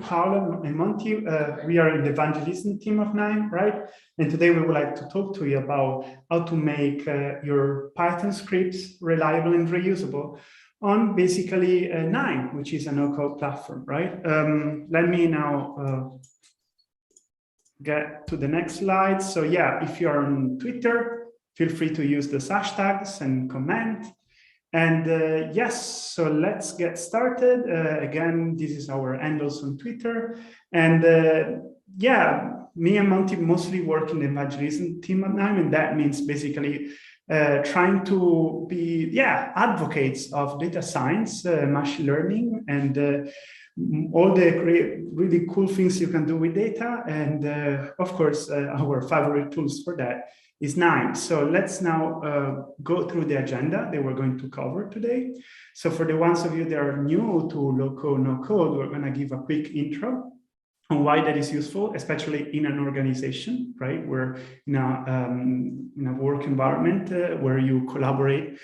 Paolo and Monty. We are in the evangelism team of KNIME, right? And today we would like to talk to you about how to make your Python scripts reliable and reusable on basically KNIME, which is a no-code platform, right? Let me now get to the next slide. So yeah, if you're on Twitter, feel free to use the hashtags and comment. And yes, so let's get started. Again, this is our handles on Twitter. And yeah, me and Monty mostly work in the evangelism team at KNIME, and that means basically trying to be, advocates of data science, machine learning, and all the really cool things you can do with data. And of course, our favorite tools for that is KNIME. So let's now go through the agenda that we're going to cover today. So for the ones of you that are new to low-code, no-code, we're going to give a quick intro on why that is useful, especially in an organization, right? We're in a work environment where you collaborate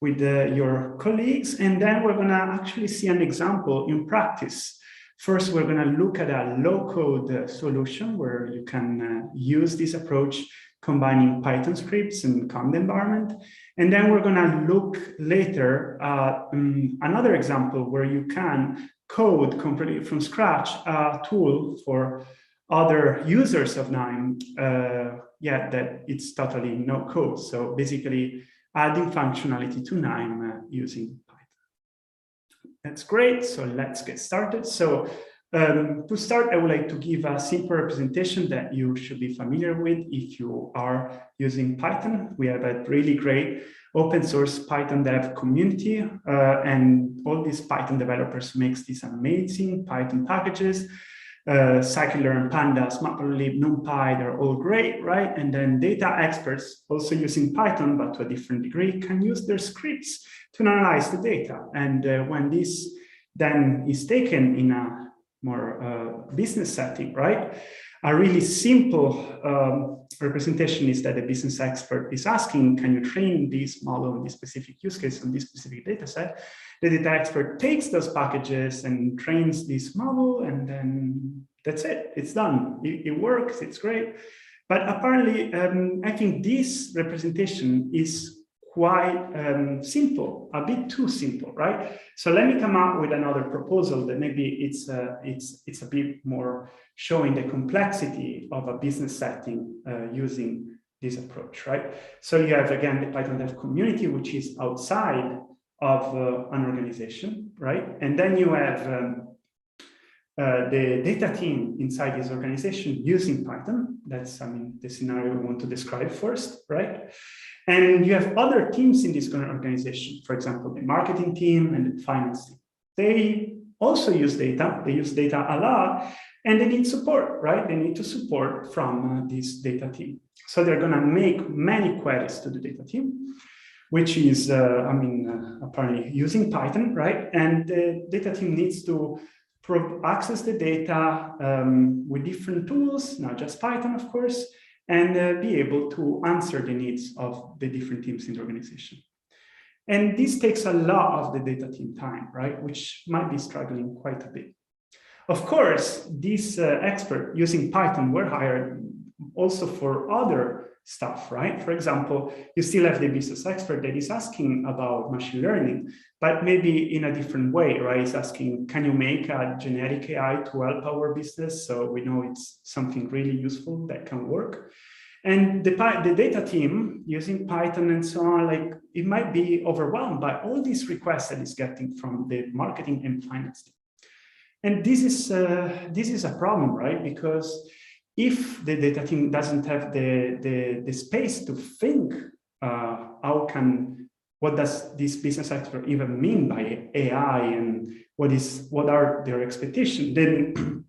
with your colleagues, and then we're going to actually see an example in practice. First, we're going to look at a low-code solution where you can use this approach combining Python scripts and common environment. And then we're going to look later at another example where you can code completely from scratch a tool for other users of KNIME, that it's totally no code. So basically adding functionality to KNIME using Python. That's great. So let's get started. So to start, I would like to give a simple representation that you should be familiar with if you are using Python. We have a really great open source Python dev community, and all these Python developers makes these amazing Python packages. Scikit-learn, Pandas, Matplotlib, NumPy, they're all great, right? And then data experts also using Python, but to a different degree, can use their scripts to analyze the data. And when this then is taken in a more business setting, right? A really simple representation is that the business expert is asking, can you train this model on this specific use case on this specific data set? The data expert takes those packages and trains this model, and then that's it. It's done. It works. It's great. But apparently, I think this representation is quite simple, a bit too simple, right? So let me come up with another proposal that maybe it's a bit more showing the complexity of a business setting using this approach, right? So you have, again, the Python dev community, which is outside of an organization, right? And then you have the data team inside this organization using Python. That's, the scenario we want to describe first, right? And you have other teams in this organization, for example, the marketing team and the finance team. They also use data. They use data a lot, and they need support, right? They need to support from this data team. So they're going to make many queries to the data team, which is, apparently using Python, right? And the data team needs to access the data with different tools, not just Python, of course, and be able to answer the needs of the different teams in the organization. And this takes a lot of the data team time, right? Which might be struggling quite a bit. Of course, these experts using Python were hired also for other stuff, right? For example, you still have the business expert that is asking about machine learning, but maybe in a different way, right? He's asking, can you make a generic AI to help our business? So we know it's something really useful that can work. And the data team using Python and so on, like it might be overwhelmed by all these requests that it's getting from the marketing and finance team. And this is a problem, right? Because if the data team doesn't have the space to think, what does this business expert even mean by AI, and what are their expectations, then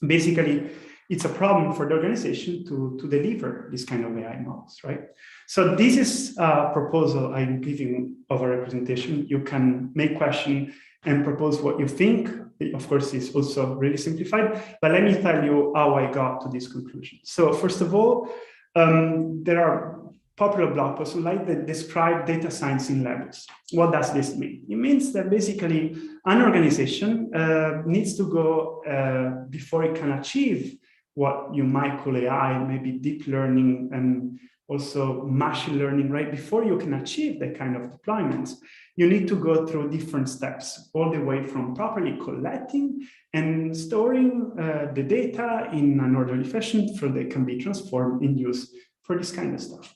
basically it's a problem for the organization to deliver this kind of AI models, right? So this is a proposal I'm giving of a representation. You can make question and propose what you think. Of course, it's also really simplified, but let me tell you how I got to this conclusion. So first of all, there are popular blog posts like that describe data science in levels. What does this mean? It means that basically an organization needs to go before it can achieve what you might call AI, maybe deep learning and also machine learning, right? Before you can achieve that kind of deployments, you need to go through different steps, all the way from properly collecting and storing the data in an orderly fashion so they can be transformed and used for this kind of stuff.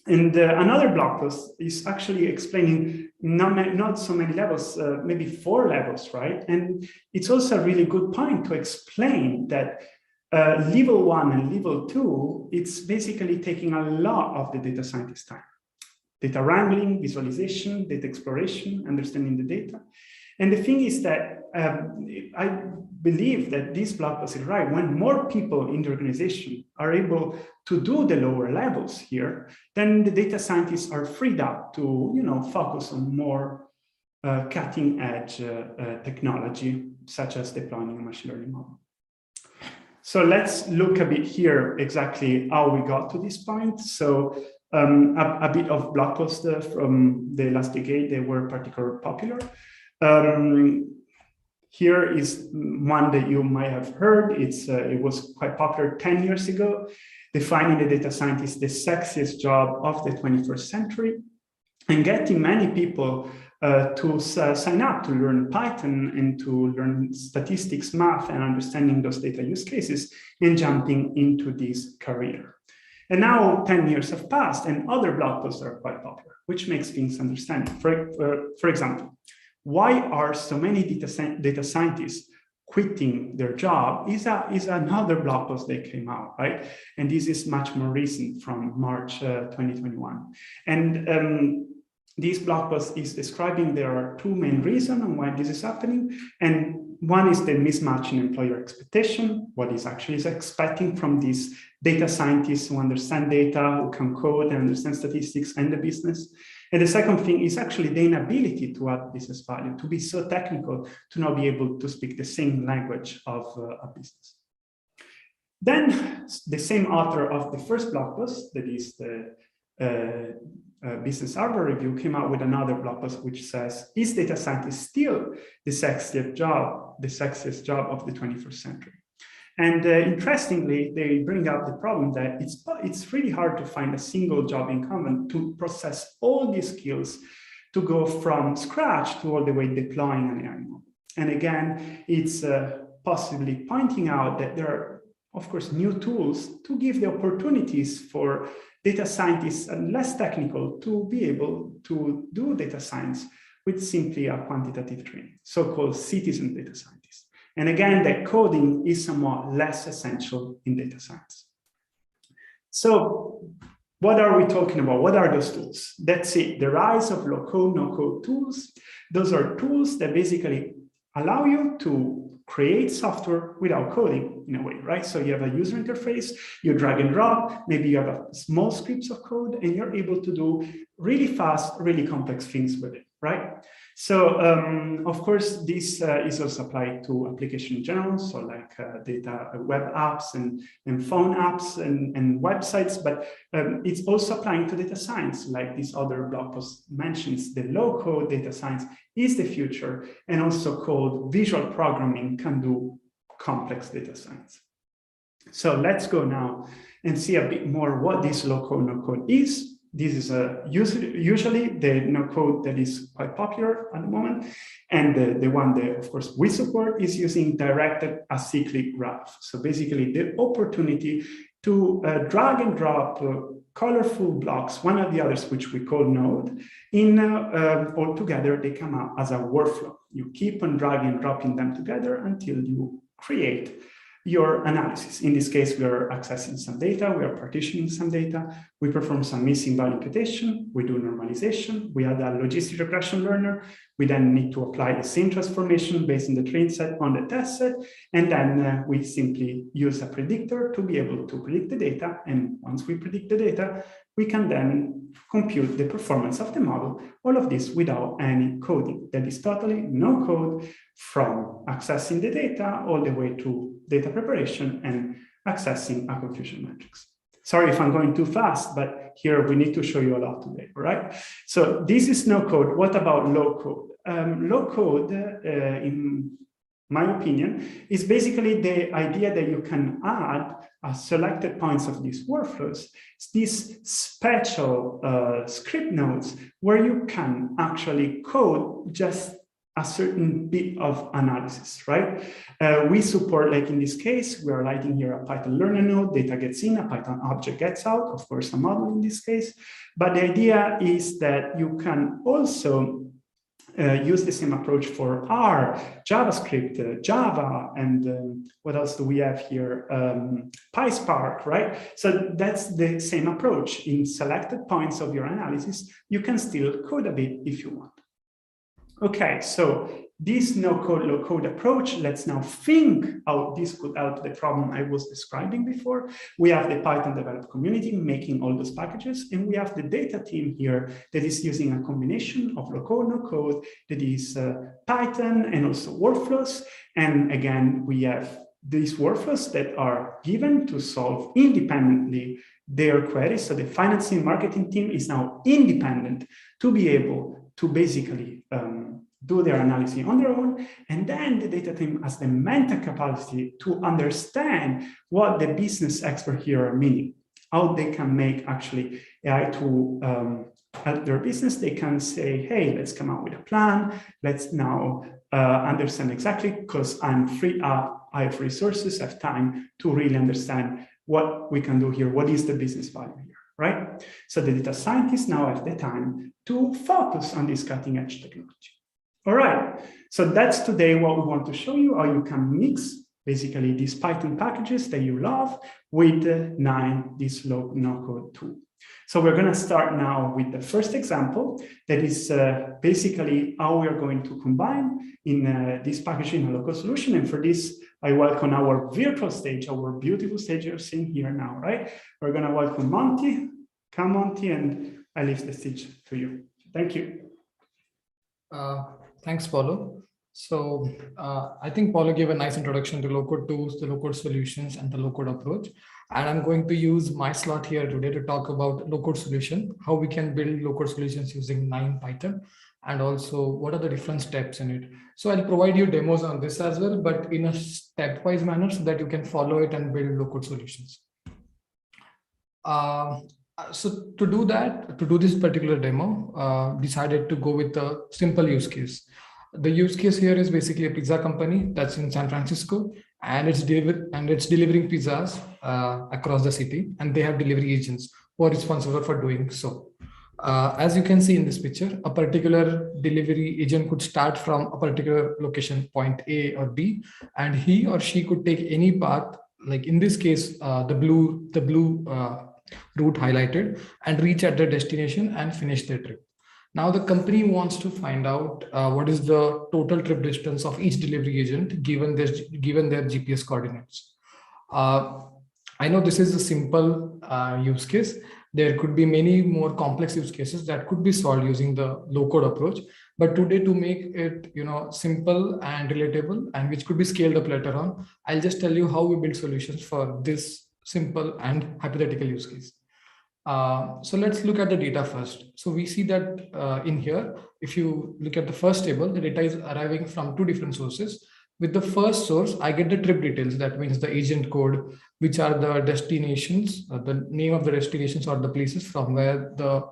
And another blog post is actually explaining not so many levels, maybe 4 levels, right? And it's also a really good point to explain that level 1 and level 2, it's basically taking a lot of the data scientist time. Data wrangling, visualization, data exploration, understanding the data. And the thing is that I believe that this blog post is right. When more people in the organization are able to do the lower levels here, then the data scientists are freed up to focus on more cutting edge technology, such as deploying a machine learning model. So let's look a bit here exactly how we got to this point. So a bit of blog posts from the last decade, they were particularly popular. Here is one that you might have heard. It was quite popular 10 years ago, defining the data scientist the sexiest job of the 21st century, and getting many people to sign up to learn Python and to learn statistics, math, and understanding those data use cases and jumping into this career. And now 10 years have passed and other blog posts are quite popular, which makes things understandable. For example, why are so many data scientists quitting their job is another blog post that came out, right? And this is much more recent from March 2021. And this blog post is describing there are 2 main reasons on why this is happening. And one is the mismatch in employer expectation, what is actually expecting from these data scientists who understand data, who can code and understand statistics and the business. And the second thing is actually the inability to add business value, to be so technical, to not be able to speak the same language of a business. Then the same author of the first blog post, that is the Business Harbor Review, came out with another blog post which says, is data scientist still the sexiest job of the 21st century? And interestingly, they bring up the problem that it's really hard to find a single job incumbent to process all these skills to go from scratch to all the way deploying an AI model. And again, it's possibly pointing out that there are, of course, new tools to give the opportunities for data scientists less technical to be able to do data science with simply a quantitative training, so-called citizen data scientists. And again, that coding is somewhat less essential in data science. So what are we talking about? What are those tools? That's it, the rise of low-code, no-code tools. Those are tools that basically allow you to create software without coding in a way, right? So you have a user interface, you drag and drop, maybe you have a small scripts of code, and you're able to do really fast, really complex things with it, right? So, of course, this is also applied to application in general, so like data web apps and phone apps and websites, but it's also applying to data science, like this other blog post mentions, the low-code data science is the future, and also called visual programming can do complex data science. So let's go now and see a bit more what this low-code, no-code is. This is usually the no-code that is quite popular at the moment. And the one that, of course, we support is using directed acyclic graph. So basically the opportunity to drag and drop colorful blocks, one of the others, which we call node, in all together, they come out as a workflow. You keep on dragging and dropping them together until you create your analysis. In this case, we are accessing some data, we are partitioning some data, we perform some missing value imputation, we do normalization, we add a logistic regression learner, we then need to apply the same transformation based on the train set on the test set, and then we simply use a predictor to be able to predict the data, and once we predict the data, we can then compute the performance of the model, all of this without any coding. That is totally no code from accessing the data all the way to data preparation and accessing a confusion matrix. Sorry if I'm going too fast, but here we need to show you a lot today, right? So this is no code. What about low code? Low code, in my opinion, is basically the idea that you can add selected points of these workflows, these special script nodes where you can actually code just a certain bit of analysis, right? We support, like in this case, we are writing here a Python learner node, data gets in, a Python object gets out, of course, a model in this case. But the idea is that you can also use the same approach for R, JavaScript, Java, and what else do we have here? PySpark, right? So that's the same approach. In selected points of your analysis, you can still code a bit if you want. Okay, so this no-code, low-code approach, let's now think how this could help the problem I was describing before. We have the Python development community making all those packages, and we have the data team here that is using a combination of low-code, no-code, that is Python and also workflows. And again, we have these workflows that are given to solve independently their queries. So the finance and marketing team is now independent to be able to basically do their analysis on their own. And then the data team has the mental capacity to understand what the business expert here are meaning, how they can make actually AI to help their business. They can say, hey, let's come up with a plan. Let's now understand exactly, because I'm free up, I have resources, I have time to really understand what we can do here. What is the business value here, right? So the data scientists now have the time to focus on this cutting edge technology. All right, so that's today what we want to show you, how you can mix basically these Python packages that you love with KNIME, this no-code tool. So we're going to start now with the first example that is basically how we are going to combine in this packaging a local solution. And for this, I welcome our virtual stage, our beautiful stage you're seeing here now, right? We're going to welcome Monty. Come, Monty, and I leave the stage to you. Thank you. Thanks, Paulo. So I think Paulo gave a nice introduction to low-code tools, the low-code solutions, and the low-code approach. And I'm going to use my slot here today to talk about low-code solution, how we can build low-code solutions using KNIME Python, and also what are the different steps in it. So I'll provide you demos on this as well, but in a stepwise manner so that you can follow it and build low-code solutions. So to do that, to do this particular demo, decided to go with a simple use case. The use case here is basically a pizza company that's in San Francisco, and it's delivering pizzas across the city, and they have delivery agents who are responsible for doing so. As you can see in this picture, a particular delivery agent could start from a particular location, point A or B, and he or she could take any path, like in this case, the blue route highlighted, and reach at their destination and finish their trip. Now the company wants to find out what is the total trip distance of each delivery agent given their GPS coordinates. I know this is a simple use case. There could be many more complex use cases that could be solved using the low-code approach. But today, to make it simple and relatable, and which could be scaled up later on, I'll just tell you how we build solutions for this simple and hypothetical use case. So let's look at the data first. So we see that in here, if you look at the first table, the data is arriving from two different sources. With the first source, I get the trip details. That means the agent code, which are the destinations, the name of the destinations or the places from where the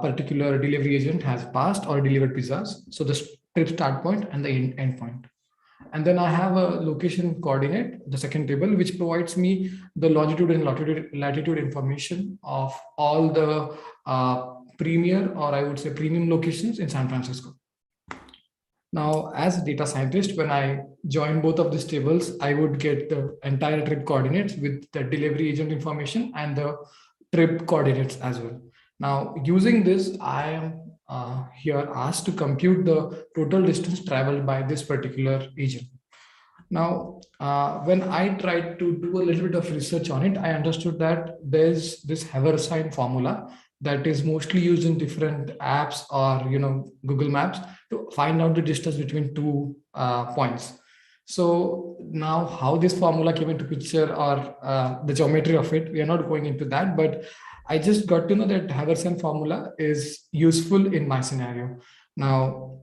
particular delivery agent has passed or delivered pizzas. So the trip start point and the end point. And then I have a location coordinate, the second table, which provides me the longitude and latitude information of all the premier, or I would say premium locations in San Francisco. Now, as a data scientist, when I join both of these tables, I would get the entire trip coordinates with the delivery agent information and the trip coordinates as well. Now, using this, I am here asked to compute the total distance traveled by this particular agent. Now, when I tried to do a little bit of research on it, I understood that there's this Haversine formula that is mostly used in different apps or Google Maps to find out the distance between two points. So now how this formula came into picture, or the geometry of it, we are not going into that, but I just got to know that Haversian formula is useful in my scenario. Now,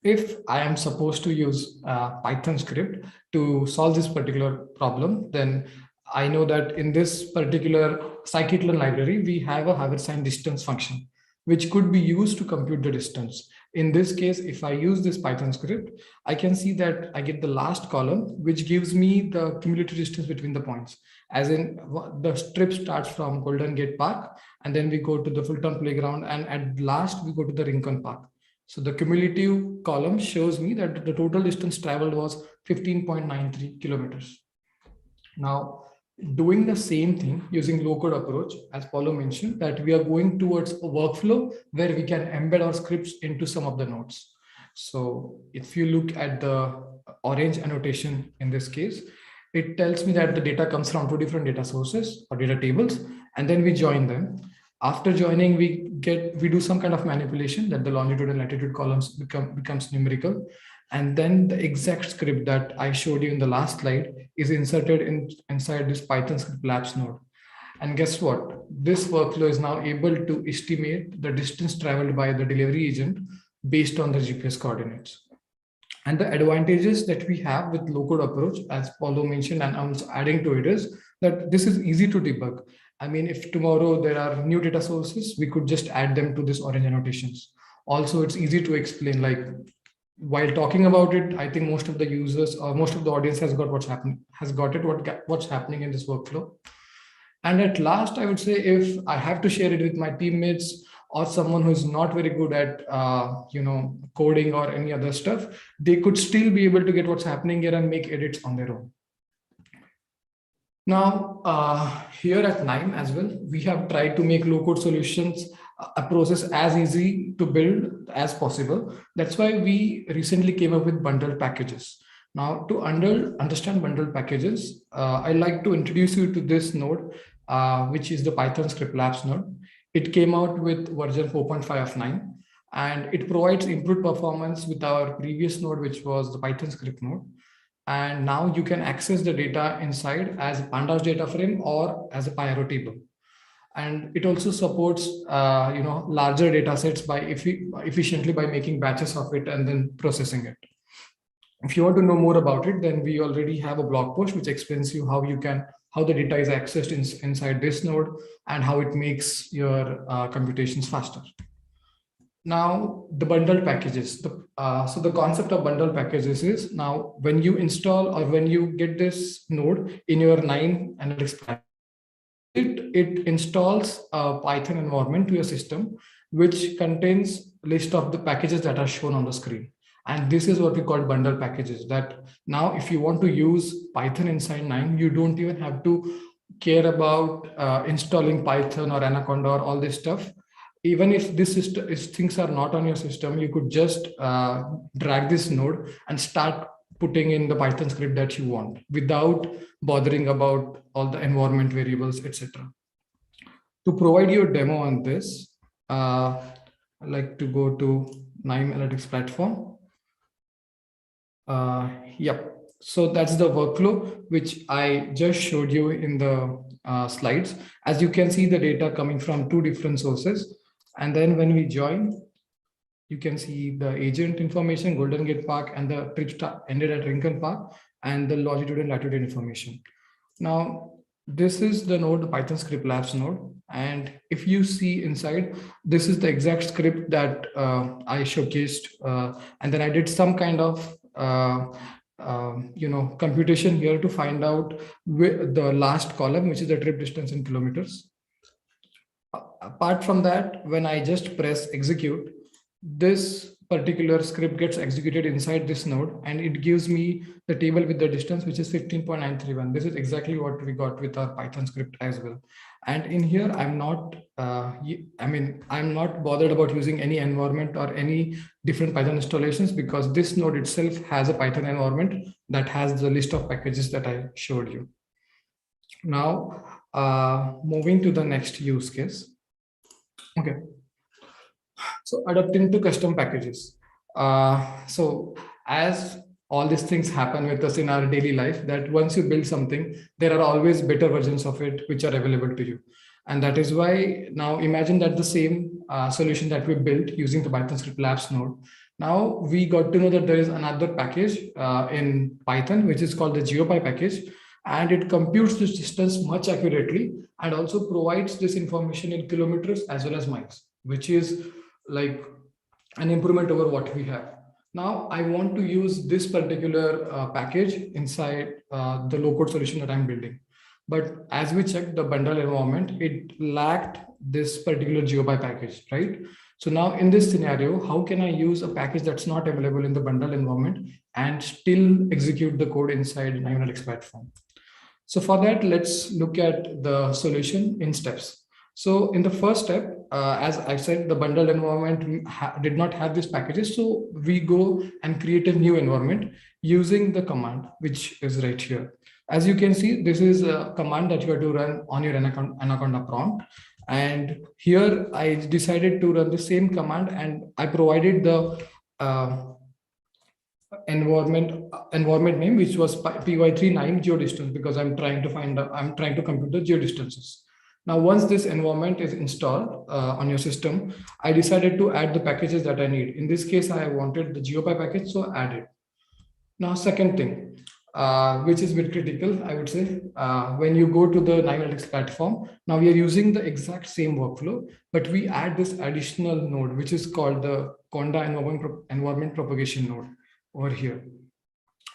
if I am supposed to use Python script to solve this particular problem, then I know that in this particular scikit-learn library, we have a Haversian distance function, which could be used to compute the distance. In this case, if I use this Python script, I can see that I get the last column, which gives me the cumulative distance between the points. As in, the strip starts from Golden Gate Park, and then we go to the Fulton Playground, and at last we go to the Rincon Park. So the cumulative column shows me that the total distance traveled was 15.93 kilometers. Now, doing the same thing using low-code approach, as Paulo mentioned, that we are going towards a workflow where we can embed our scripts into some of the nodes. So if you look at the orange annotation in this case, it tells me that the data comes from two different data sources or data tables, and then we join them. After joining, we do some kind of manipulation that the longitude and latitude columns becomes numerical, and then the exact script that I showed you in the last slide is inserted inside this Python script labs node. And guess what? This workflow is now able to estimate the distance traveled by the delivery agent based on the GPS coordinates. And the advantages that we have with low-code approach, as Paulo mentioned, and I'm adding to it, is that this is easy to debug. I mean, if tomorrow there are new data sources, we could just add them to this orange annotations. Also, it's easy to explain, like while talking about it, I think most of the users or most of the audience has got what's happening, what's happening in this workflow. And at last, I would say, if I have to share it with my teammates or someone who is not very good at coding or any other stuff, they could still be able to get what's happening here and make edits on their own. Now, here at KNIME as well, we have tried to make low-code solutions a process as easy to build as possible. That's why we recently came up with bundled packages. Now, to understand bundled packages, I'd like to introduce you to this node, which is the Python script labs node. It came out with version 4.5 of KNIME, and it provides improved performance with our previous node, which was the Python script node. And now you can access the data inside as a pandas data frame or as a pyro table. And it also supports larger data sets by efficiently by making batches of it and then processing it. If you want to know more about it, then we already have a blog post which explains you how the data is accessed inside this node and how it makes your computations faster. Now, the bundled packages. So the concept of bundled packages is, now when you install or when you get this node in your KNIME analytics platform, it installs a Python environment to your system, which contains a list of the packages that are shown on the screen. And this is what we call bundle packages, that now if you want to use Python inside KNIME, you don't even have to care about installing Python or Anaconda or all this stuff. Even if things are not on your system, you could just drag this node and start putting in the Python script that you want without bothering about all the environment variables, etc. To provide you a demo on this, I'd like to go to KNIME Analytics platform. Yep. So that's the workflow which I just showed you in the slides. As you can see, the data coming from two different sources. And then when we join, you can see the agent information, Golden Gate Park, and the trip ended at Rincon Park, and the longitude and latitude information. Now, this is the node, the Python script labs node. And if you see inside, this is the exact script that I showcased. And then I did some kind of computation here to find out the last column, which is the trip distance in kilometers. Apart from that, when I just press execute, this particular script gets executed inside this node, and it gives me the table with the distance, which is 15.931. This is exactly what we got with our Python script as well. And in here, I'm not bothered about using any environment or any different Python installations, because this node itself has a Python environment that has the list of packages that I showed you. Now, moving to the next use case. Okay. So adapting to custom packages. So as all these things happen with us in our daily life, that once you build something, there are always better versions of it which are available to you. And that is why now imagine that the same solution that we built using the Python script labs node, now we got to know that there is another package in Python, which is called the GeoPy package, and it computes this distance much accurately and also provides this information in kilometers as well as miles, which is like an improvement over what we have. Now I want to use this particular package inside the low-code solution that I'm building. But as we checked the bundle environment, it lacked this particular GeoPy package, right? So now in this scenario, how can I use a package that's not available in the bundle environment and still execute the code inside KNIME Analytics platform? So for that, let's look at the solution in steps. So in the first step, as I said, the bundled environment did not have these packages. So we go and create a new environment using the command, which is right here. As you can see, this is a command that you have to run on your Anaconda prompt. And here I decided to run the same command, and I provided the environment name, which was py39 geodistance, because I'm trying to compute the geodistances. Now, once this environment is installed on your system, I decided to add the packages that I need. In this case, I wanted the GeoPy package, so add it. Now, second thing, which is a bit critical, I would say, when you go to the KNIME Analytics platform, now we are using the exact same workflow, but we add this additional node, which is called the Conda environment propagation node over here.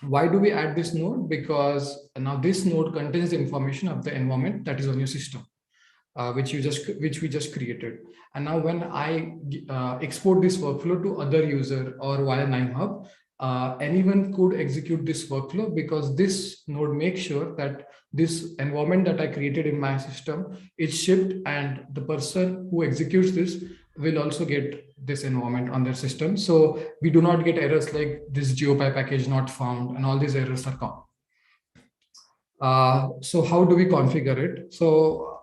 Why do we add this node? Because now this node contains the information of the environment that is on your system. Which we just created. And now when I export this workflow to other user or via KNIME Hub, anyone could execute this workflow, because this node makes sure that this environment that I created in my system is shipped, and the person who executes this will also get this environment on their system. So we do not get errors like this GeoPy package not found, and all these errors are gone. So how do we configure it? So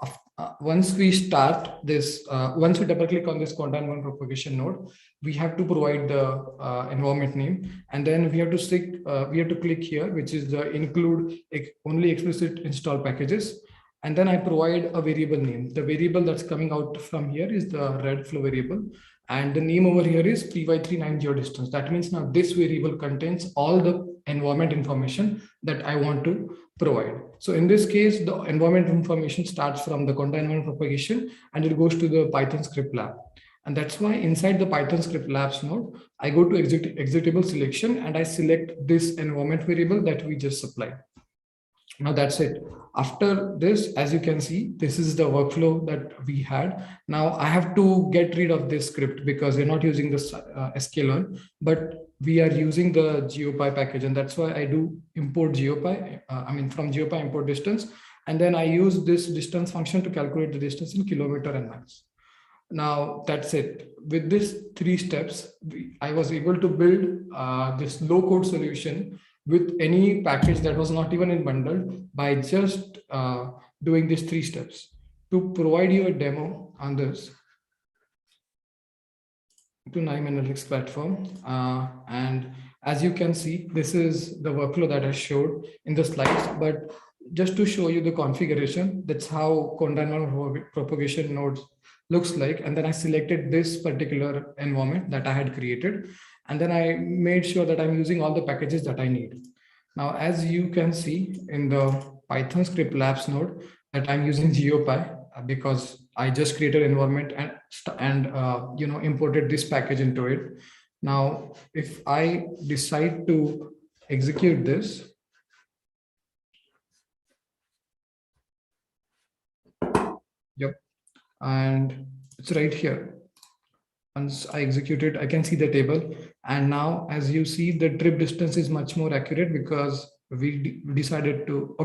once we start this, once we double click on this content one propagation node, we have to provide the environment name, and then we have to click here, which is the include only explicit install packages. And then I provide a variable name. The variable that's coming out from here is the red flow variable. And the name over here is py39 geodistance. That means now this variable contains all the environment information that I want to provide. So in this case, the environment information starts from the content environment propagation, and it goes to the Python script lab. And that's why inside the Python script labs node, I go to executable selection, and I select this environment variable that we just supplied. Now that's it. After this, as you can see, this is the workflow that we had. Now I have to get rid of this script because we're not using this sklearn, but we are using the GeoPy package, and that's why I do import GeoPy. From GeoPy import distance, and then I use this distance function to calculate the distance in kilometer and miles. Now that's it. With these 3 steps, I was able to build this low-code solution with any package that was not even in bundle by just doing these 3 steps. To provide you a demo on this, to KNIME Analytics platform, and as you can see, this is the workflow that I showed in the slides, but just to show you the configuration, that's how content propagation nodes looks like. And then I selected this particular environment that I had created, and then I made sure that I'm using all the packages that I need. Now, as you can see in the Python script labs node, that I'm using GeoPy because I just created an environment and imported this package into it. Now, if I decide to execute this, and it's right here. Once I execute it, I can see the table. And now, as you see, the trip distance is much more accurate because we decided to,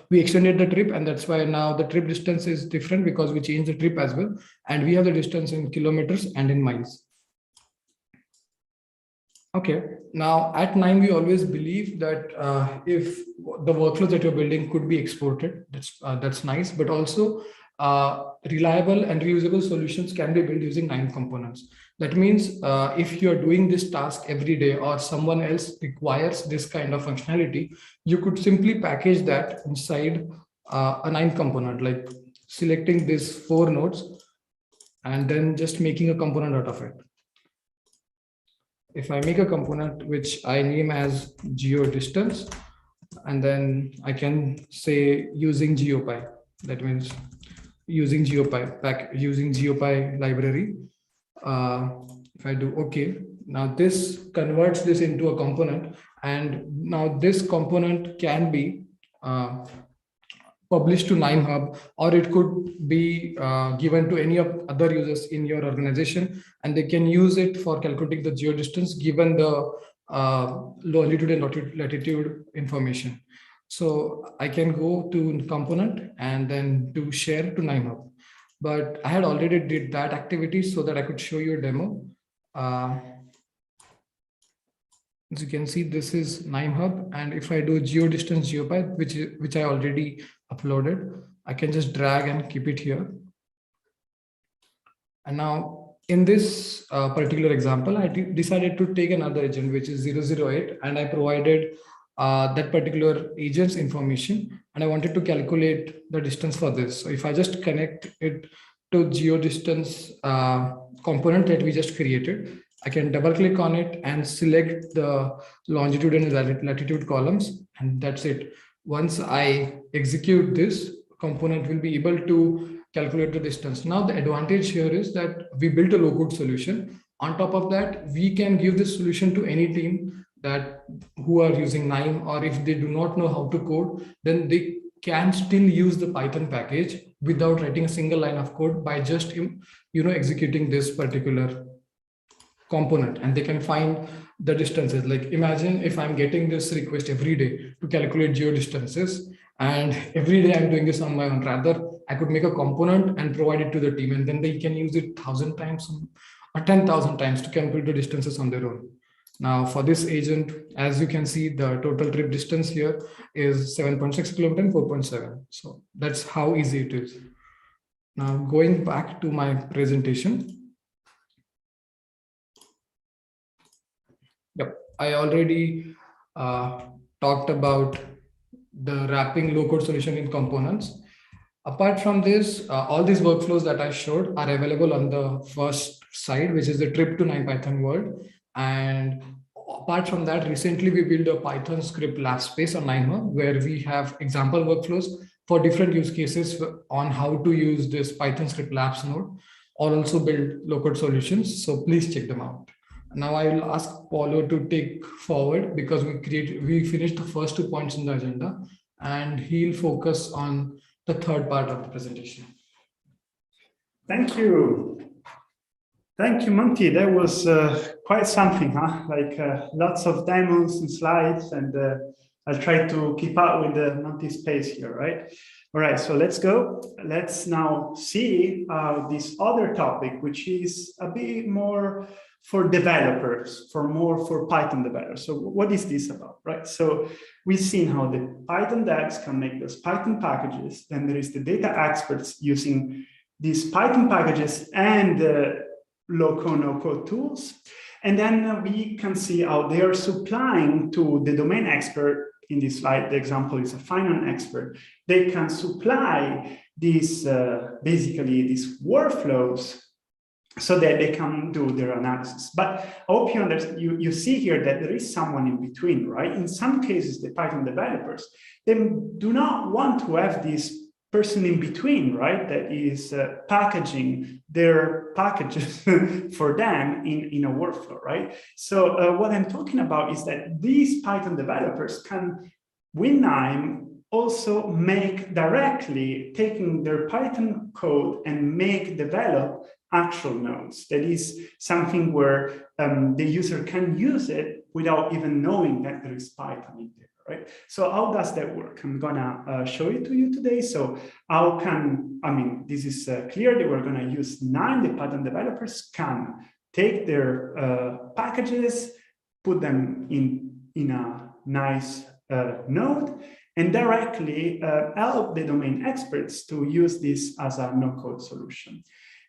we extended the trip, and that's why now the trip distance is different because we changed the trip as well. And we have the distance in kilometers and in miles. Okay, now at KNIME, we always believe that if the workflows that you're building could be exported, that's nice, but also reliable and reusable solutions can be built using KNIME components. That means if you're doing this task every day or someone else requires this kind of functionality, you could simply package that inside a KNIME component, like selecting these 4 nodes and then just making a component out of it. If I make a component which I name as geo distance, and then I can say using GeoPy, that means using GeoPy library. If I do OK, now this converts this into a component, and now this component can be published to KNIME Hub, or it could be given to any of other users in your organization, and they can use it for calculating the geo distance given the longitude and latitude information. So I can go to component and then do share to KNIME Hub. But I had already did that activity so that I could show you a demo. As you can see, this is KNIME Hub, and if I do geo distance GeoPy, which I already uploaded, I can just drag and keep it here. And now in this particular example, I decided to take another agent, which is 008, and I provided that particular agent's information, and I wanted to calculate the distance for this. So if I just connect it to geo distance component that we just created, I can double click on it and select the longitude and latitude columns, and that's it. Once I execute this, component will be able to calculate the distance. Now the advantage here is that we built a low-code solution. On top of that, we can give this solution to any team who are using KNIME, or if they do not know how to code, then they can still use the Python package without writing a single line of code by just executing this particular component, and they can find the distances. Like imagine if I'm getting this request every day to calculate geo distances, and every day I'm doing this on my own. Rather, I could make a component and provide it to the team, and then they can use it 1,000 times or 10,000 times to calculate the distances on their own. Now for this agent, as you can see, the total trip distance here is 7.6 kilometers and 4.7. So that's how easy it is. Now going back to my presentation. Yep, I already talked about the wrapping low-code solution in components. Apart from this, all these workflows that I showed are available on the first side, which is the trip to KNIME Python world. And apart from that, recently we built a Python script lab space on KNIME Hub, where we have example workflows for different use cases on how to use this Python script labs node, or also build low-code solutions. So please check them out. Now I will ask Paulo to take forward, because we finished the first 2 points in the agenda, and he'll focus on the third part of the presentation. Thank you. Thank you, Monty. That was quite something, huh? Like lots of demos and slides, and I'll try to keep up with the Monty's pace here, right? All right, so let's go. Let's now see this other topic, which is a bit more for developers, for Python developers. So what is this about, right? So we've seen how the Python devs can make those Python packages. Then there is the data experts using these Python packages and low-code, no-code tools. And then we can see how they are supplying to the domain expert. In this slide, the example is a finance expert. They can supply these, basically these workflows so that they can do their analysis. But I hope you understand, you see here that there is someone in between, right? In some cases, the Python developers, they do not want to have this person in between, right? That is packaging their packages for them in a workflow, right? So what I'm talking about is that these Python developers can, with KNIME, also make directly, taking their Python code and develop actual nodes. That is something where the user can use it without even knowing that there is Python in there, right? So how does that work? I'm gonna show it to you today. So how can, this is clear that we're gonna use KNIME. The Python developers can take their packages, put them in a nice node, and directly help the domain experts to use this as a no-code solution.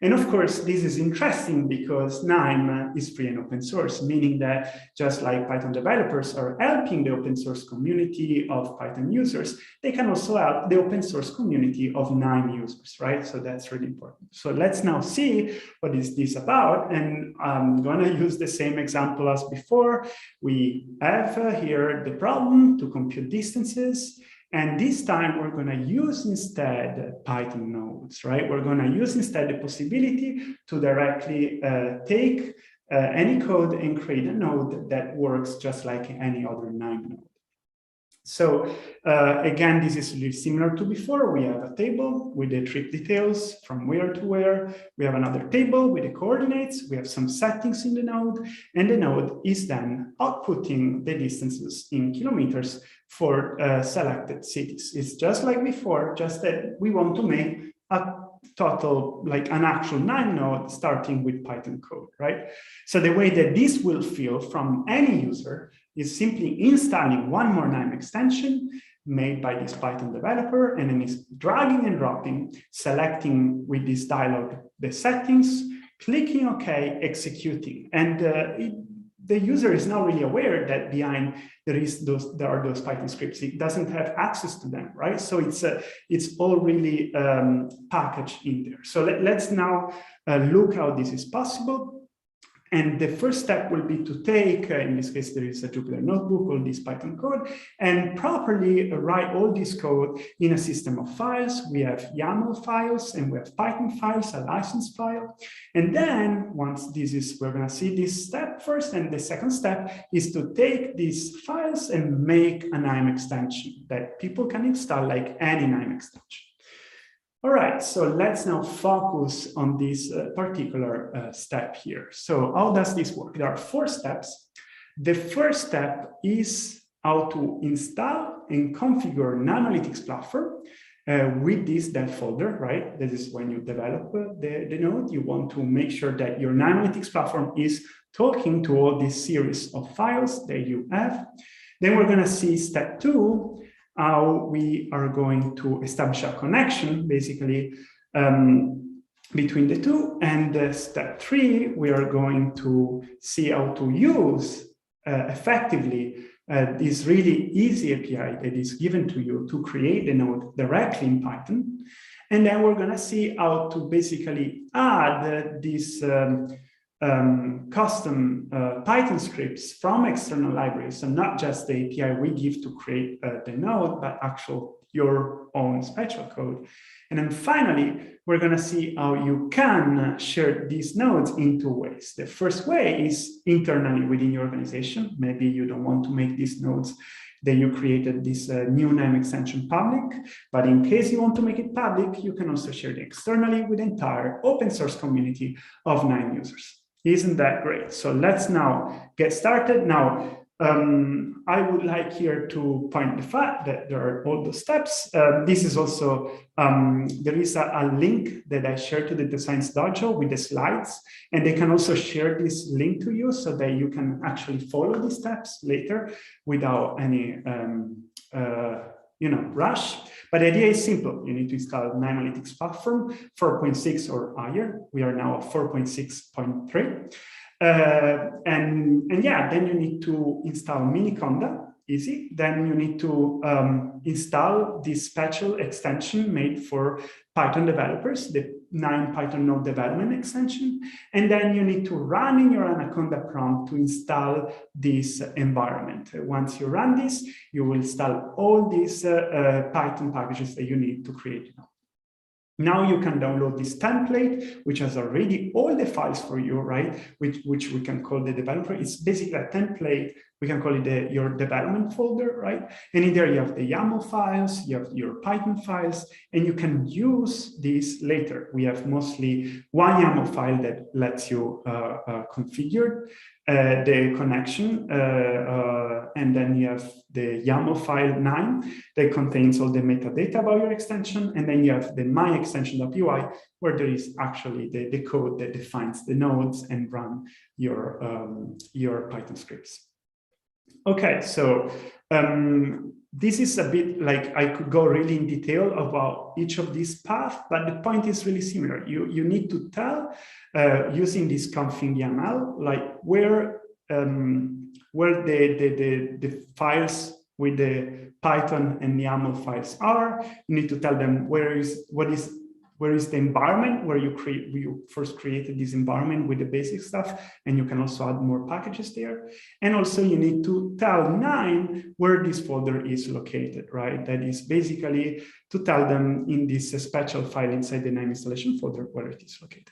And of course, this is interesting because KNIME is free and open source, meaning that just like Python developers are helping the open source community of Python users, they can also help the open source community of KNIME users, right? So that's really important. So let's now see what is this about. And I'm going to use the same example as before. We have here the problem to compute distances. And this time we're going to use instead Python nodes, right? We're going to use instead the possibility to directly take any code and create a node that works just like any other KNIME node. So again, this is really similar to before. We have a table with the trip details from where to where. We have another table with the coordinates. We have some settings in the node, and the node is then outputting the distances in kilometers for selected cities. It's just like before, just that we want to make a total, like an actual KNIME node starting with Python code, right? So the way that this will feel from any user is simply installing one more KNIME extension made by this Python developer, and then is dragging and dropping, selecting with this dialog the settings, clicking OK, executing. And the user is not really aware that behind there are those Python scripts. It doesn't have access to them, right? So it's all really packaged in there. So let's now look how this is possible. And the first step will be to take, in this case, there is a Jupyter notebook, all this Python code, and properly write all this code in a system of files. We have YAML files, and we have Python files, a license file. And then once this is, we're going to see this step first. And the second step is to take these files and make a KNIME extension that people can install like any KNIME extension. All right, so let's now focus on this particular step here. So how does this work? There are 4 steps. The first step is how to install and configure KNIME Analytics platform with this dev folder, right? That is when you develop the node, you want to make sure that your KNIME Analytics platform is talking to all this series of files that you have. Then we're going to see step 2, how we are going to establish a connection, basically, between the two. And step 3, we are going to see how to use effectively this really easy API that is given to you to create the node directly in Python. And then we're going to see how to basically add this custom Python scripts from external libraries, so not just the API we give to create the node, but actual your own special code. And then finally, we're going to see how you can share these nodes in 2 ways. The first way is internally within your organization. Maybe you don't want to make these nodes that you created this new KNIME extension public, but in case you want to make it public, you can also share it externally with the entire open source community of KNIME users. Isn't that great? So let's now get started. Now, I would like here to point the fact that there are all the steps. This is also, there is a link that I shared to the Data Science Dojo with the slides, and they can also share this link to you so that you can actually follow the steps later without any rush. But the idea is simple. You need to install KNIME Analytics platform 4.6 or higher. We are now at 4.6.3. And yeah, then you need to install Miniconda, easy. Then you need to install this special extension made for Python developers, the KNIME Python node development extension. And then you need to run in your Anaconda prompt to install this environment. Once you run this, you will install all these Python packages that you need to create it. Now you can download this template, which has already all the files for you, right? Which we can call the developer. It's basically a template. We can call it your development folder, right? And in there you have the YAML files, you have your Python files, and you can use these later. We have mostly one YAML file that lets you configure the connection, and then you have the YAML file 9 that contains all the metadata about your extension, and then you have the my extension.py where there is actually the code that defines the nodes and run your Python scripts. Okay, so this is a bit like I could go really in detail about each of these paths, but the point is really similar. You need to tell using this config YAML, like where the files with the Python and YAML files are. You need to tell them where is the environment where you first created this environment with the basic stuff, and you can also add more packages there. And also you need to tell KNIME where this folder is located, right? That is basically to tell them in this special file inside the KNIME installation folder where it is located.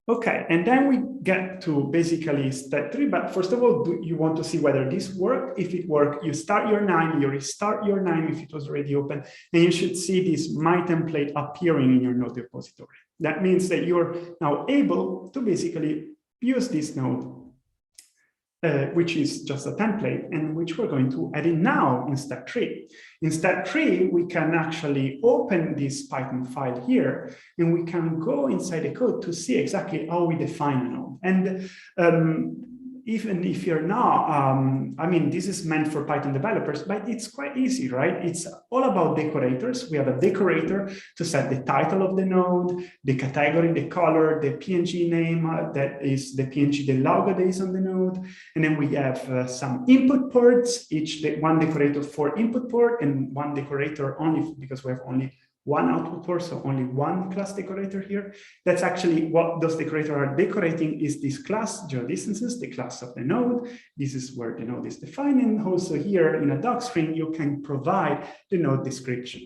Okay, and then we get to basically step 3, but first of all, you want to see whether this works. If it works, you start your KNIME, you restart your KNIME if it was already open, and you should see this My template appearing in your node repository. That means that you're now able to basically use this node, which is just a template, and which we're going to add in now in step 3. In step 3, we can actually open this Python file here, and we can go inside the code to see exactly how we define a node. And even if you're not, I mean, this is meant for Python developers, but it's quite easy, right? It's all about decorators. We have a decorator to set the title of the node, the category, the color, the PNG name, that is the PNG, the logo that is on the node. And then we have some input ports, one decorator for input port and one decorator only, because we have only one output port, so only one class decorator here. That's actually what those decorators are decorating, is this class geodistances, the class of the node. This is where the node is defined. And also here in a doc string, you can provide the node description.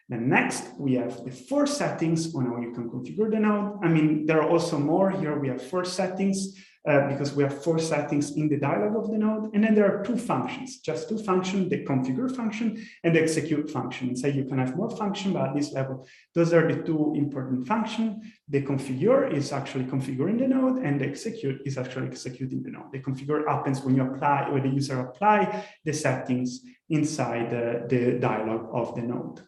Then next, we have the 4 settings on how you can configure the node. I mean, there are also more. Here we have 4 settings because we have 4 settings in the dialog of the node. And then there are 2 functions, just 2 functions, the configure function and the execute function. So you can have more function, but at this level, those are the 2 important functions. The configure is actually configuring the node, and the execute is actually executing the node. The configure happens when you apply, or the user apply the settings inside the dialog of the node.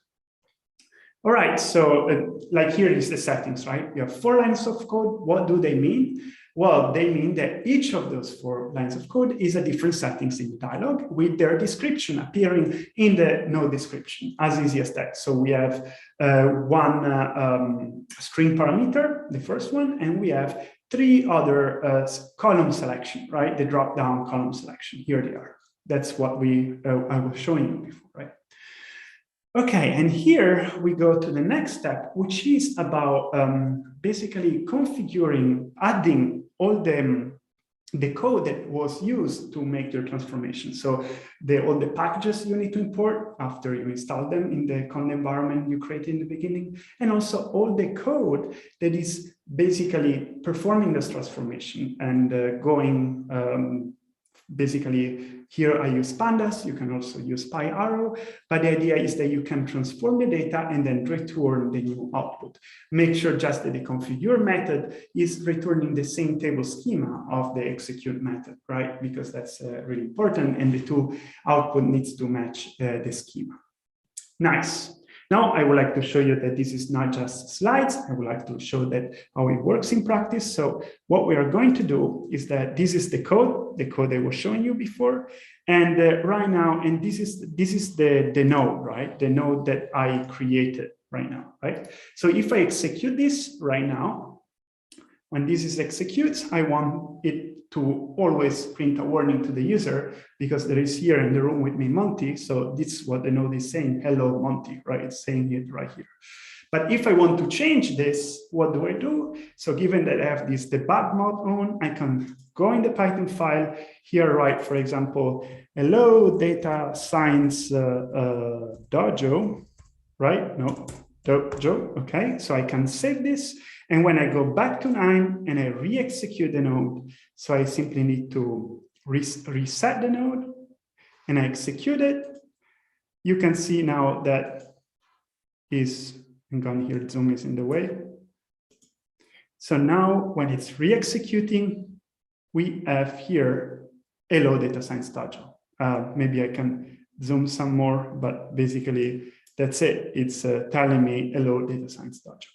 All right, so like here is the settings, right? You have 4 lines of code. What do they mean? Well, they mean that each of those 4 lines of code is a different settings in the dialog with their description appearing in the node description, as easy as that. So we have one string parameter, the first one, and we have 3 other column selection, right? The drop-down column selection, here they are. That's what I was showing you before, right? Okay, and here we go to the next step, which is about basically configuring, adding all the code that was used to make your transformation. So all the packages you need to import after you install them in the conda environment you created in the beginning, and also all the code that is basically performing this transformation and going basically, here I use pandas. You can also use PyArrow, but the idea is that you can transform the data and then return the new output. Make sure just that the configure method is returning the same table schema of the execute method, right? Because that's really important, and the 2 output needs to match the schema. Nice. Now I would like to show you that this is not just slides. I would like to show that how it works in practice. So what we are going to do is that this is the code I was showing you before. And right now, and this is the node, right? The node that I created right now, right? So if I execute this right now, when this is executes, I want it to always print a warning to the user, because there is here in the room with me Monty. So this is what the node is saying, hello Monty, right? It's saying it right here. But if I want to change this, what do I do? So given that I have this debug mode on, I can go in the Python file here, write, for example, hello data science dojo, right? No, dojo, okay. So I can save this. And when I go back to KNIME and I re-execute the node, so I simply need to reset the node and I execute it. You can see now that I'm going here, Zoom is in the way. So now when it's re-executing, we have here, hello data science dojo. Maybe I can zoom some more, but basically that's it. It's telling me hello data science dojo.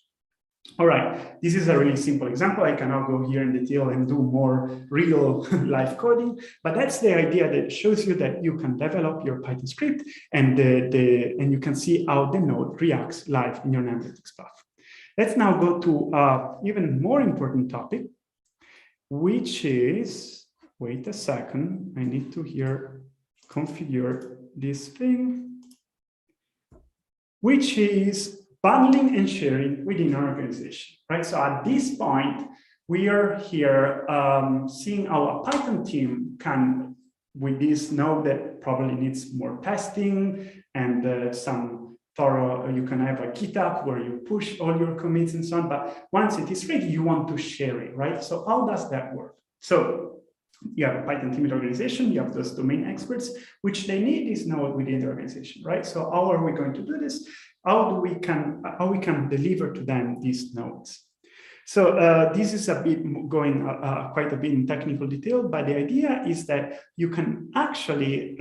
All right, this is a really simple example. I cannot go here in detail and do more real life coding, but that's the idea that shows you that you can develop your Python script and you can see how the node reacts live in your analytics platform. Let's now go to even more important topic, which is, wait a second, I need to here configure this thing, which is bundling and sharing within our organization, right? So at this point, we are here seeing how a Python team can, with this node that probably needs more testing and some thorough, you can have a GitHub where you push all your commits and so on, but once it is ready, you want to share it, right? So how does that work? So you have a Python team in the organization, you have those domain experts, which they need this node within the organization, right? So how are we going to do this? How we can deliver to them these nodes? So this is a bit going quite a bit in technical detail, but the idea is that you can actually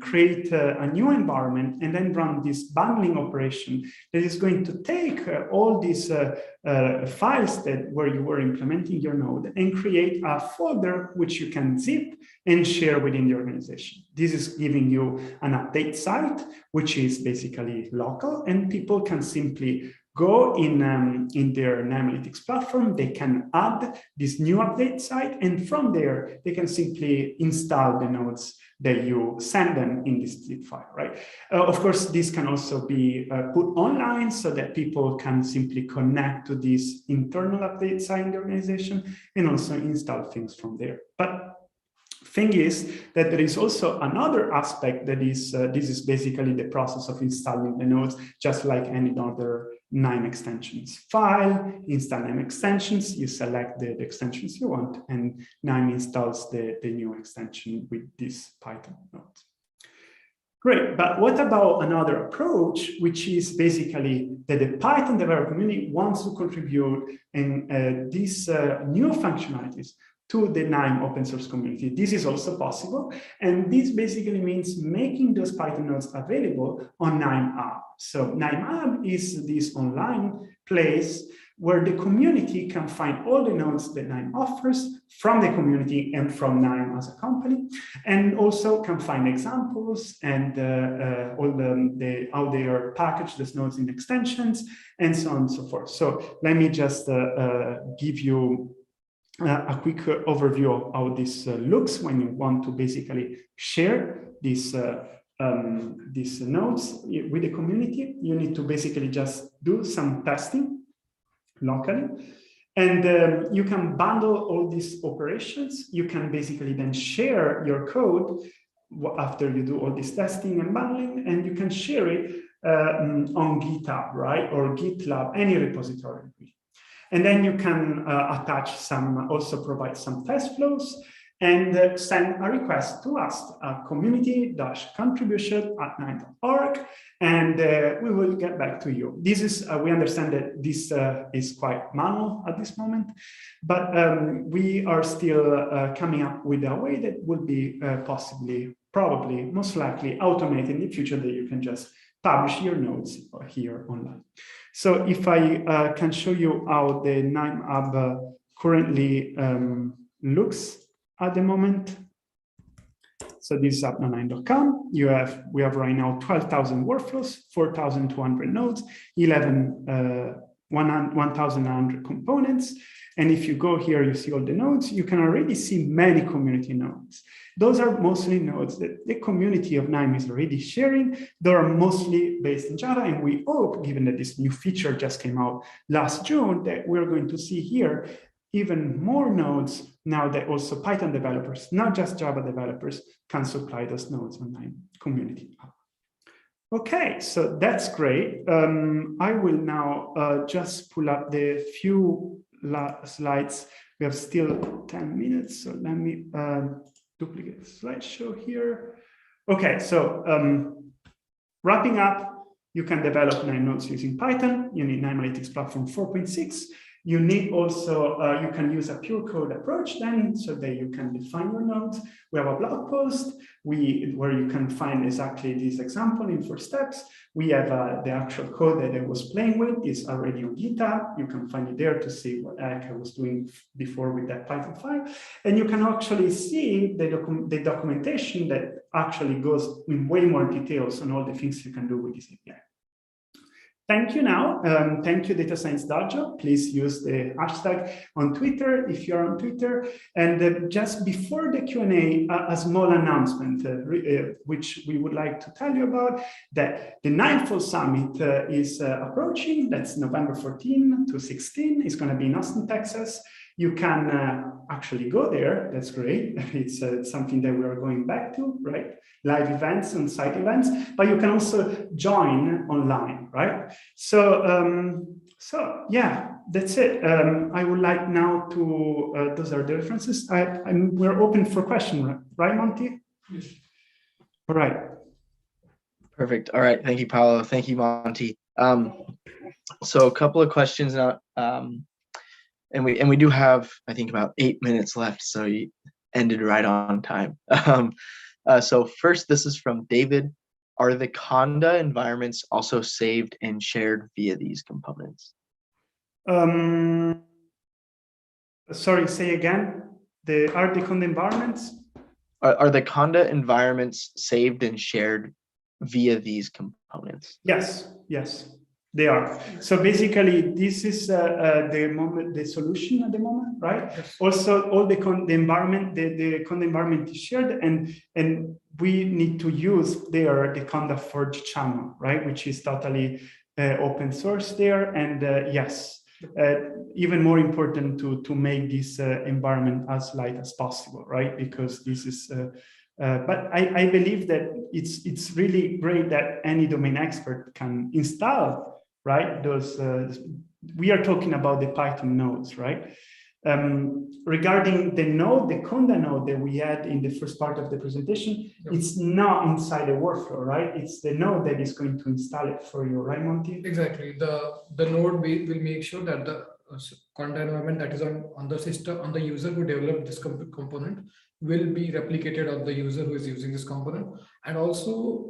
create a new environment and then run this bundling operation that is going to take all these files where you were implementing your node and create a folder which you can zip and share within the organization. This is giving you an update site, which is basically local, and people can simply go in their analytics platform, they can add this new update site, and from there, they can simply install the nodes that you send them in this zip file, right? Of course, this can also be put online so that people can simply connect to this internal update site in the organization and also install things from there. But thing is that there is also another aspect that is, this is basically the process of installing the nodes, just like any other KNIME extensions file, install KNIME extensions, you select the extensions you want, and KNIME installs the new extension with this Python node. Great, but what about another approach, which is basically that the Python developer community wants to contribute in these new functionalities to the KNIME open source community. This is also possible, and this basically means making those Python nodes available on KNIME Hub. So KNIME Hub is this online place where the community can find all the nodes that KNIME offers from the community and from KNIME as a company, and also can find examples and all how they are packaged, these nodes in extensions, and so on and so forth. So let me just give you a quick overview of how this looks when you want to basically share these nodes with the community. You need to basically just do some testing locally, and you can bundle all these operations. You can basically then share your code after you do all this testing and bundling, and you can share it on GitHub, right, or GitLab, any repository. And then you can attach some, also provide some test flows and send a request to us at community-contribution@knime.org, and we will get back to you. This is, we understand that this is quite manual at this moment, but we are still coming up with a way that will be probably, most likely automated in the future, that you can just publish your nodes here online. So if I can show you how the KNIME Hub currently looks at the moment. So this is app9.com. We have right now 12,000 workflows, 4,200 nodes, 1,100 components. And if you go here, you see all the nodes. You can already see many community nodes. Those are mostly nodes that the community of KNIME is already sharing. They are mostly based in Java, and we hope, given that this new feature just came out last June, that we're going to see here even more nodes now that also Python developers, not just Java developers, can supply those nodes on KNIME community. Okay, so that's great. I will now just pull up the few slides. We have still 10 minutes, so let me duplicate the slideshow here. Okay, so wrapping up, you can develop KNIME nodes using Python. You need KNIME Analytics Platform 4.6. You need also, you can use a pure code approach then, so that you can define your nodes. We have a blog post where you can find exactly this example in 4 steps. We have the actual code that I was playing with is already on GitHub. You can find it there to see what I was doing before with that Python file. And you can actually see the documentation that actually goes in way more details on all the things you can do with this API. Thank you now. Thank you, Data Science Dojo. Please use the hashtag on Twitter if you're on Twitter. And just before the Q&A, a small announcement, which we would like to tell you about, that the KNIME Fall Summit is approaching. That's November 14 to 16. It's going to be in Austin, Texas. You can actually go there. That's great. It's something that we are going back to, right? Live events and site events, but you can also join online, right? So, yeah, that's it. I would like now to, those are the references. We're open for questions, right, Monty? Yes. All right. Perfect. All right. Thank you, Paolo. Thank you, Monty. So a couple of questions now. And we do have, I think, about 8 minutes left, so you ended right on time. So first, this is from David. Are the Conda environments also saved and shared via these components? Sorry, say again. Are the Conda environments? Are the Conda environments saved and shared via these components? Yes, yes. They are. So basically, this is the solution at the moment, right? Yes. Also, all the environment, the Conda environment is shared, and we need to use there the Conda Forge channel, right? Which is totally open source there. And yes, even more important to make this environment as light as possible, right? Because this is. But I believe that it's really great that any domain expert can install. Right, those we are talking about the Python nodes, right? Regarding the node, the Conda node that we had in the first part of the presentation, it's not inside the workflow, right? It's the node that is going to install it for you, right, Monty? Exactly. The node will make sure that the Conda environment that is on the system, on the user who developed this component, will be replicated on the user who is using this component. And also,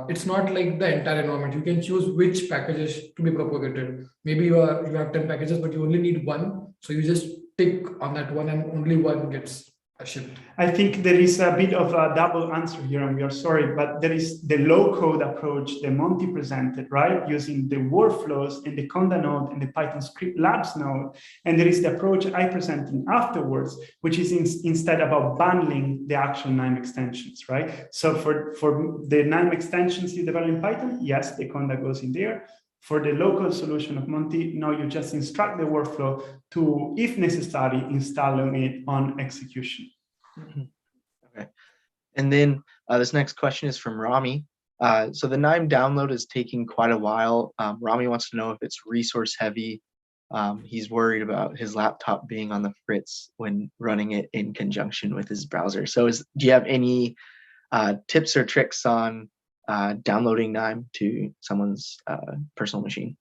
it's not like the entire environment. You can choose which packages to be propagated. Maybe you have 10 packages, but you only need one. So you just tick on that one and only one gets shipped. I think there is a bit of a double answer here, and we are sorry, but there is the low-code approach that Monty presented, right? Using the workflows in the Conda node and the Python script labs node. And there is the approach I presented afterwards, which is instead about bundling the actual KNIME extensions, right? So for the KNIME extensions you develop in Python, yes, the Conda goes in there. For the local solution of Monty, no, you just instruct the workflow to, if necessary, installing it on execution. Okay. And then this next question is from Rami. So the KNIME download is taking quite a while. Rami wants to know if it's resource heavy. He's worried about his laptop being on the fritz when running it in conjunction with his browser. So do you have any tips or tricks on downloading KNIME to someone's personal machine?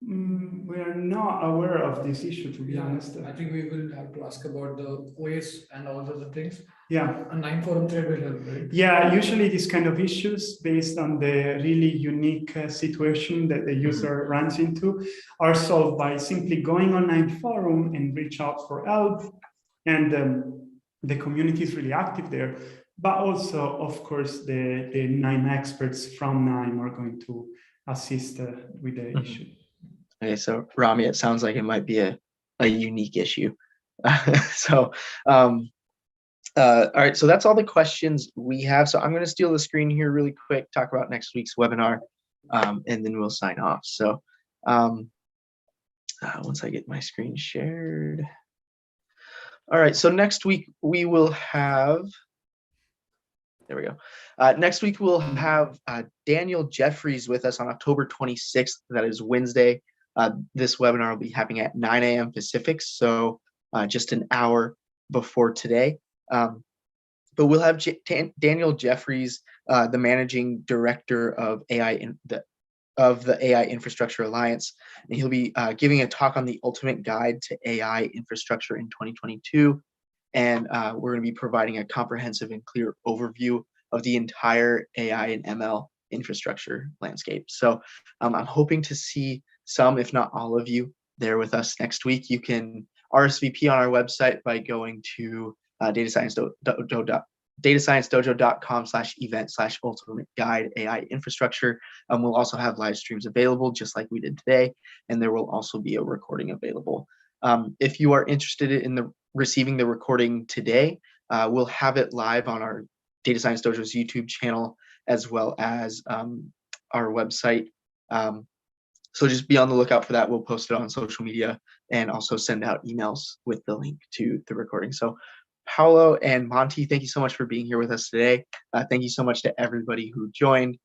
We are not aware of this issue, to be honest. I think we will have to ask about the OS and all those things. Yeah. A KNIME forum thread will help, right? Yeah, usually these kind of issues based on the really unique situation that the user runs into are solved by simply going on KNIME forum and reach out for help. And the community is really active there. But also, of course, the KNIME experts from KNIME are going to assist with the issue. Okay, so Rami, it sounds like it might be a unique issue. So, all right, so that's all the questions we have. So I'm going to steal the screen here really quick, talk about next week's webinar, and then we'll sign off. So once I get my screen shared. All right, so next week we will have, there we go. Next week we'll have Daniel Jeffries with us on October 26th. That is Wednesday. This webinar will be happening at 9 a.m. Pacific, so just an hour before today. But we'll have Daniel Jeffries, the managing director of AI in the of the AI Infrastructure Alliance, and he'll be giving a talk on the ultimate guide to AI infrastructure in 2022. And we're going to be providing a comprehensive and clear overview of the entire AI and ML infrastructure landscape. So I'm hoping to see some, if not all of you, there with us next week. You can RSVP on our website by going to datasciencedojo.com/event/ultimate guide AI infrastructure. We'll also have live streams available just like we did today, and there will also be a recording available. If you are interested in receiving the recording today, we'll have it live on our Data Science Dojo's YouTube channel as well as our website. So just be on the lookout for that. We'll post it on social media and also send out emails with the link to the recording. So Paolo and Monty, thank you so much for being here with us today. Thank you so much to everybody who joined.